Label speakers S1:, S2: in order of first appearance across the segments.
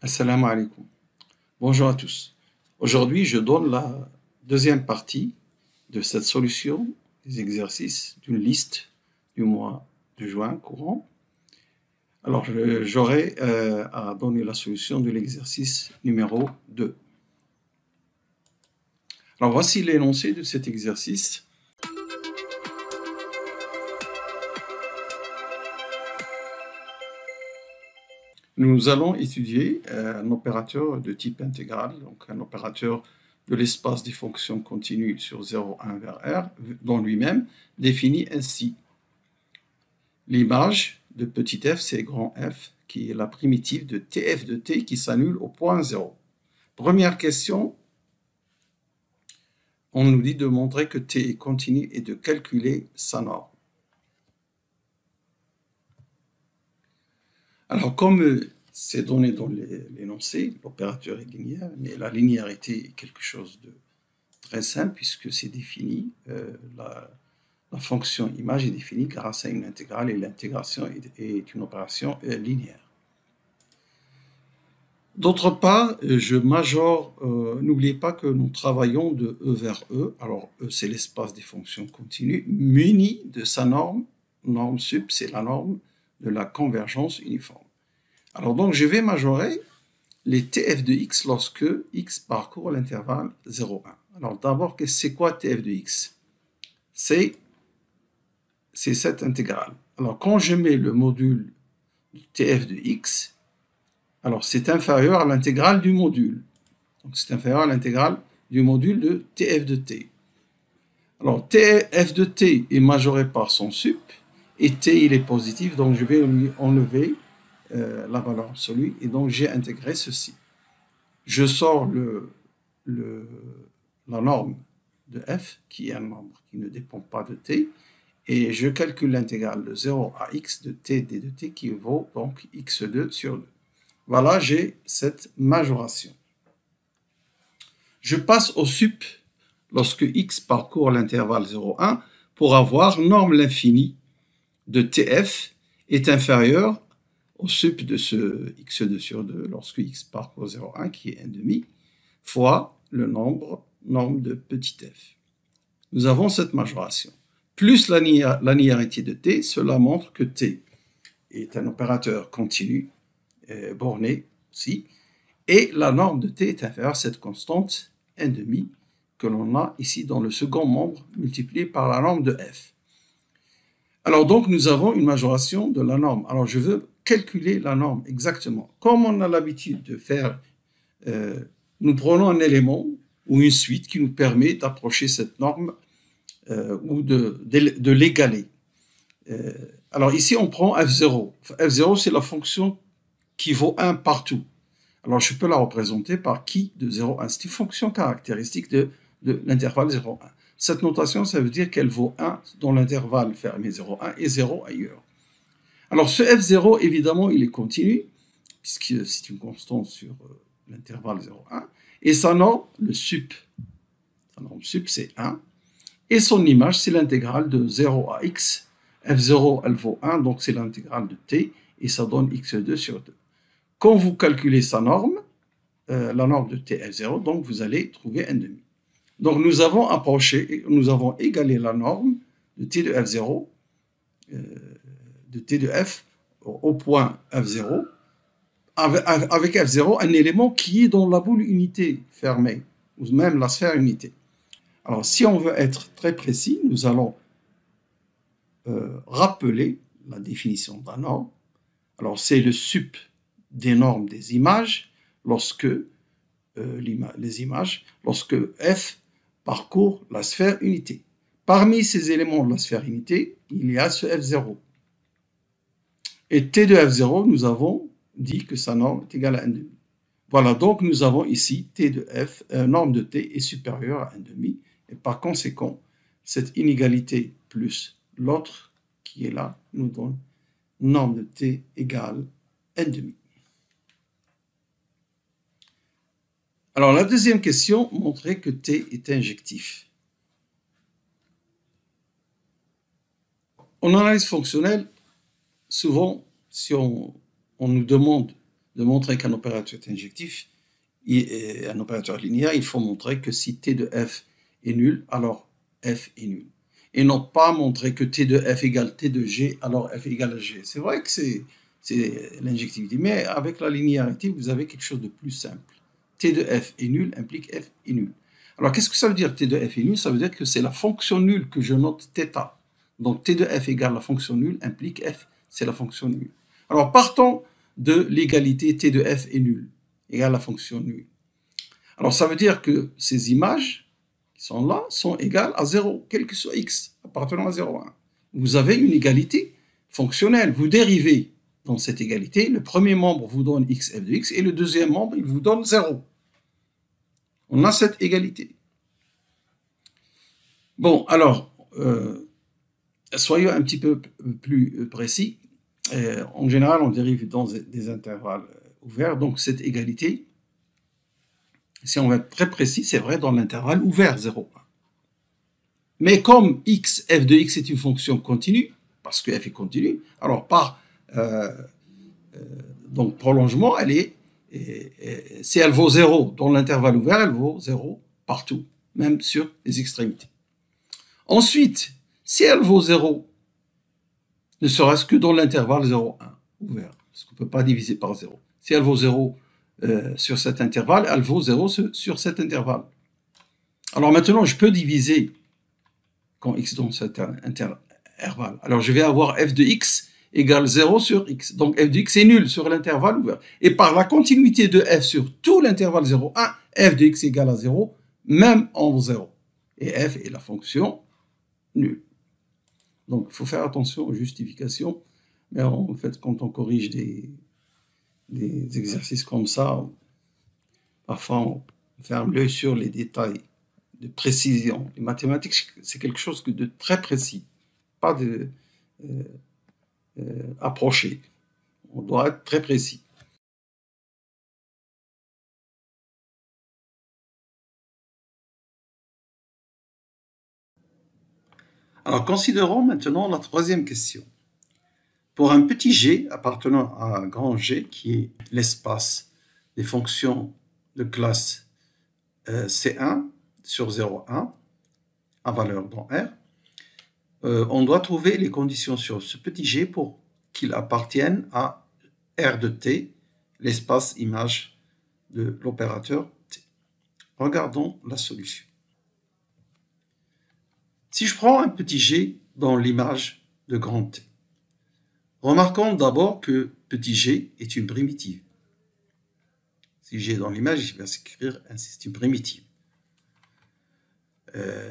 S1: Assalamu alaikum. Bonjour à tous. Aujourd'hui, je donne la deuxième partie de cette solution des exercices d'une liste du mois de juin courant. Alors, j'aurai à donner la solution de l'exercice numéro 2. Alors, voici l'énoncé de cet exercice. Nous allons étudier un opérateur de type intégral, donc un opérateur de l'espace des fonctions continues sur 0, 1 vers R, dont lui-même définit ainsi. L'image de petit f, c'est grand F, qui est la primitive de Tf de t qui s'annule au point 0. Première question, on nous dit de montrer que t est continu et de calculer sa norme. Alors, comme c'est donné dans l'énoncé, l'opérateur est linéaire, mais la linéarité est quelque chose de très simple puisque c'est défini, la fonction image est définie grâce à une intégrale et l'intégration est une opération linéaire. D'autre part, je majore, n'oubliez pas que nous travaillons de E vers E, alors E c'est l'espace des fonctions continues, muni de sa norme sup, c'est la norme de la convergence uniforme. Alors donc je vais majorer les TF de x lorsque x parcourt l'intervalle 0, 1. Alors d'abord, c'est quoi TF de x? C'est cette intégrale. Alors quand je mets le module de TF de x, alors c'est inférieur à l'intégrale du module. Donc c'est inférieur à l'intégrale du module de TF de t. Alors TF de t est majoré par son sup, et t il est positif, donc je vais lui enlever la valeur absolue, et donc j'ai intégré ceci. Je sors la norme de f, qui est un nombre qui ne dépend pas de t, et je calcule l'intégrale de 0 à x de t d de t qui vaut donc x2 sur 2. Voilà, j'ai cette majoration. Je passe au sup lorsque x parcourt l'intervalle 0, 1 pour avoir norme l'infini de tf est inférieur au sup de ce x2 sur 2 lorsque x parcourt 0, 1 qui est 1,5 fois le norme de petit f. Nous avons cette majoration. Plus la linéarité de t, cela montre que t est un opérateur continu, borné aussi, et la norme de t est inférieure à cette constante 1,5 que l'on a ici dans le second membre multiplié par la norme de f. Alors donc nous avons une majoration de la norme. Alors je veux calculer la norme exactement. Comme on a l'habitude de faire, nous prenons un élément ou une suite qui nous permet d'approcher cette norme ou de l'égaler. Alors ici on prend f0. f0 c'est la fonction qui vaut 1 partout. Alors je peux la représenter par qui de 0, 1. C'est une fonction caractéristique de l'intervalle 0, 1. Cette notation, ça veut dire qu'elle vaut 1 dans l'intervalle fermé 0, 1 et 0 ailleurs. Alors ce f0, évidemment, il est continu, puisque c'est une constante sur l'intervalle 0, 1, et sa norme, le sup, sa norme sup, c'est 1, et son image, c'est l'intégrale de 0 à x. f0, elle vaut 1, donc c'est l'intégrale de t, et ça donne x2 sur 2. Quand vous calculez sa norme, la norme de t f0, donc vous allez trouver 1,5. Donc nous avons approché, nous avons égalé la norme de t de f0, de t de f au point f0, avec f0, un élément qui est dans la boule unité fermée, ou même la sphère unité. Alors si on veut être très précis, nous allons rappeler la définition de la norme. Alors c'est le sup des normes des images lorsque lorsque f parcourt la sphère unité. Parmi ces éléments de la sphère unité, il y a ce f0. Et t de f0, nous avons dit que sa norme est égale à 1,5. Voilà, donc nous avons ici t de f, norme de t est supérieure à 1,5. Et par conséquent, cette inégalité plus l'autre qui est là nous donne norme de t égale 1,5. Alors, la deuxième question montrait que t est injectif. En analyse fonctionnelle, souvent, si on nous demande de montrer qu'un opérateur est injectif, et un opérateur linéaire, il faut montrer que si T de f est nul, alors f est nul. Et non pas montrer que T de f égale T de g, alors f égale à g. C'est vrai que c'est l'injectivité, mais avec la linéarité, vous avez quelque chose de plus simple. T de f est nul implique f est nul. Alors, qu'est-ce que ça veut dire T de f est nul? Ça veut dire que c'est la fonction nulle que je note θ. Donc, T de f égale la fonction nulle implique f, c'est la fonction nulle. Alors, partons de l'égalité T de f est nul égale la fonction nulle. Alors, ça veut dire que ces images qui sont là sont égales à 0, quel que soit x, appartenant à 0, 1. Vous avez une égalité fonctionnelle. Vous dérivez dans cette égalité. Le premier membre vous donne x f de x et le deuxième membre, il vous donne 0. On a cette égalité. Bon, alors, soyons un petit peu plus précis. En général, on dérive dans des intervalles ouverts. Donc, cette égalité, si on va être très précis, c'est vrai dans l'intervalle ouvert 0, 1. Mais comme x, f de x est une fonction continue, parce que f est continue, alors par donc prolongement, elle est, si elle vaut 0 dans l'intervalle ouvert, elle vaut 0 partout, même sur les extrémités. Ensuite, si elle vaut 0, ne serait-ce que dans l'intervalle 0, 1, ouvert, parce qu'on ne peut pas diviser par 0. Si elle vaut 0 sur cet intervalle, elle vaut 0 sur cet intervalle. Alors maintenant, je peux diviser quand x dans cet intervalle. Alors je vais avoir f de x égale 0 sur x. Donc f de x est nul sur l'intervalle ouvert. Et par la continuité de f sur tout l'intervalle 0, 1, f de x égale à 0, même en 0. Et f est la fonction nulle. Donc il faut faire attention aux justifications. Mais en fait, quand on corrige des exercices comme ça, parfois on ferme l'œil sur les détails de précision. Les mathématiques, c'est quelque chose de très précis, pas de approché. On doit être très précis. Alors, considérons maintenant la troisième question. Pour un petit g appartenant à un grand G, qui est l'espace des fonctions de classe C1 sur 0,1, à valeur dans R, on doit trouver les conditions sur ce petit g pour qu'il appartienne à R de t, l'espace image de l'opérateur t. Regardons la solution. Si je prends un petit g dans l'image de grand T, remarquons d'abord que petit g est une primitive. Si g est dans l'image, il va s'écrire ainsi, c'est une primitive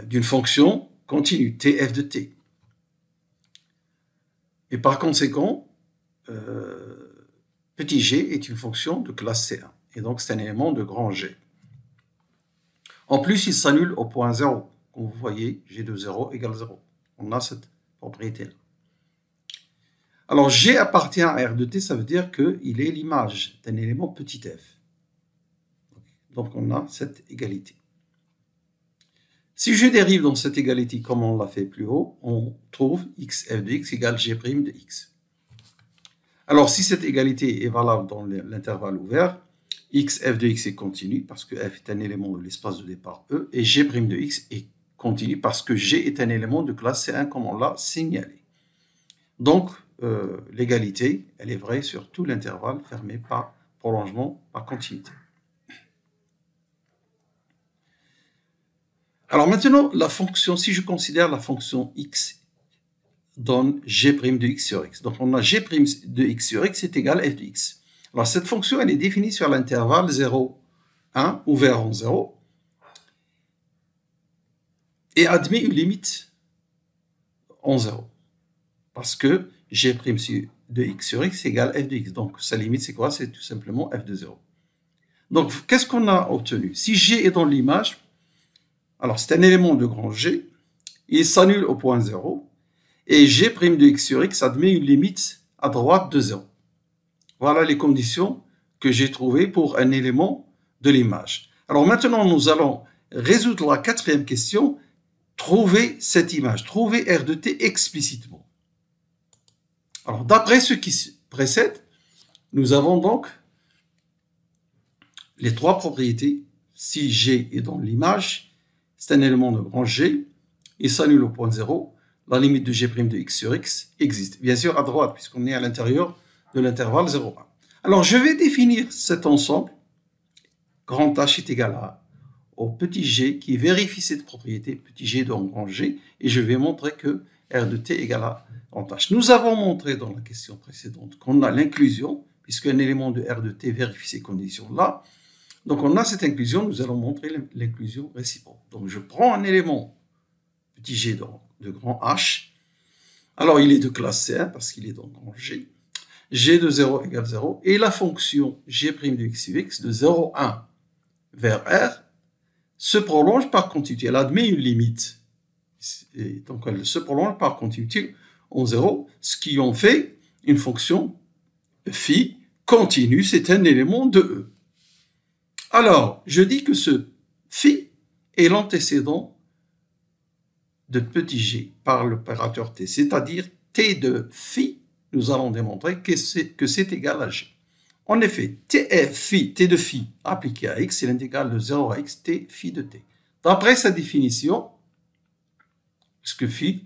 S1: d'une fonction continue, tf de t. Et par conséquent, petit g est une fonction de classe C1. Et donc, c'est un élément de grand G. En plus, il s'annule au point 0. Comme vous voyez, g de 0 égale 0. On a cette propriété-là. Alors, g appartient à R de t, ça veut dire qu'il est l'image d'un élément petit f. Donc, on a cette égalité. Si je dérive dans cette égalité comme on l'a fait plus haut, on trouve x f de x égale g' de x. Alors, si cette égalité est valable dans l'intervalle ouvert, x f de x est continu parce que f est un élément de l'espace de départ E, et g' de x est continu parce que g est un élément de classe C1 comme on l'a signalé. Donc, l'égalité, elle est vraie sur tout l'intervalle fermé par prolongement, par continuité. Alors maintenant, la fonction, si je considère la fonction x donne g' de x sur x. Donc on a g' de x sur x est égal à f de x. Alors cette fonction, elle est définie sur l'intervalle 0, 1, ouvert en 0, et admet une limite en 0. Parce que g' de x sur x égale f de x. Donc sa limite, c'est quoi? C'est tout simplement f de 0. Donc qu'est-ce qu'on a obtenu? Si g est dans l'image, alors c'est un élément de grand G, il s'annule au point 0, et g' de x sur x admet une limite à droite de 0. Voilà les conditions que j'ai trouvées pour un élément de l'image. Alors maintenant, nous allons résoudre la quatrième question, trouver cette image, trouver R de t explicitement. Alors d'après ce qui précède, nous avons donc les trois propriétés. Si G est dans l'image, c'est un élément de grand G, il s'annule au point 0, la limite de G' de x sur x existe. Bien sûr à droite, puisqu'on est à l'intérieur de l'intervalle 0,1. Alors je vais définir cet ensemble, grand H est égal à au petit g qui vérifie cette propriété, petit g dans grand G, et je vais montrer que R de t égale à grand H. Nous avons montré dans la question précédente qu'on a l'inclusion, puisqu'un élément de R de t vérifie ces conditions-là. Donc on a cette inclusion, nous allons montrer l'inclusion réciproque. Donc je prends un élément, petit g de grand H, alors il est de classe C1 parce qu'il est dans grand G, g de 0 égale 0, et la fonction g' de x sur x de 0,1 vers R se prolonge par continuité. Elle admet une limite. Et donc elle se prolonge par continuité en 0, ce qui en fait une fonction phi continue, c'est un élément de E. Alors, je dis que ce phi est l'antécédent de petit g par l'opérateur t, c'est-à-dire t de phi, nous allons démontrer que c'est égal à g. En effet, t de phi appliqué à x, c'est l'intégrale de 0 à x, t phi de t. D'après sa définition, puisque phi,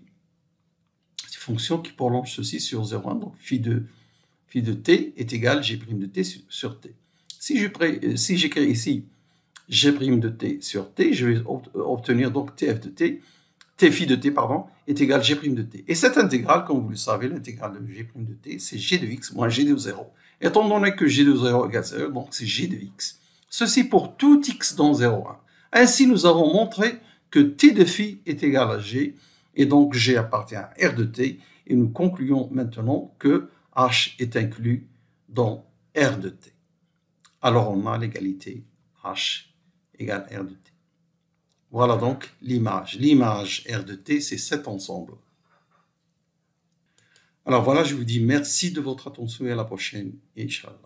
S1: c'est une fonction qui prolonge ceci sur 0,1, donc phi de t est égal à g' de t sur t. Si j'écris ici g' de t sur t, je vais obtenir donc tf de t, t phi de t, pardon, est égal à g' de t. Et cette intégrale, comme vous le savez, l'intégrale de g' de t, c'est g de x moins g de 0. Étant donné que g de 0 égale 0, donc c'est g de x. Ceci pour tout x dans 0,1. Ainsi, nous avons montré que t de phi est égal à g, et donc g appartient à R de t, et nous concluons maintenant que H est inclus dans R de t. Alors on a l'égalité H égale R de t. Voilà donc l'image. L'image R de t, c'est cet ensemble. Alors voilà, je vous dis merci de votre attention et à la prochaine, Inch'Allah.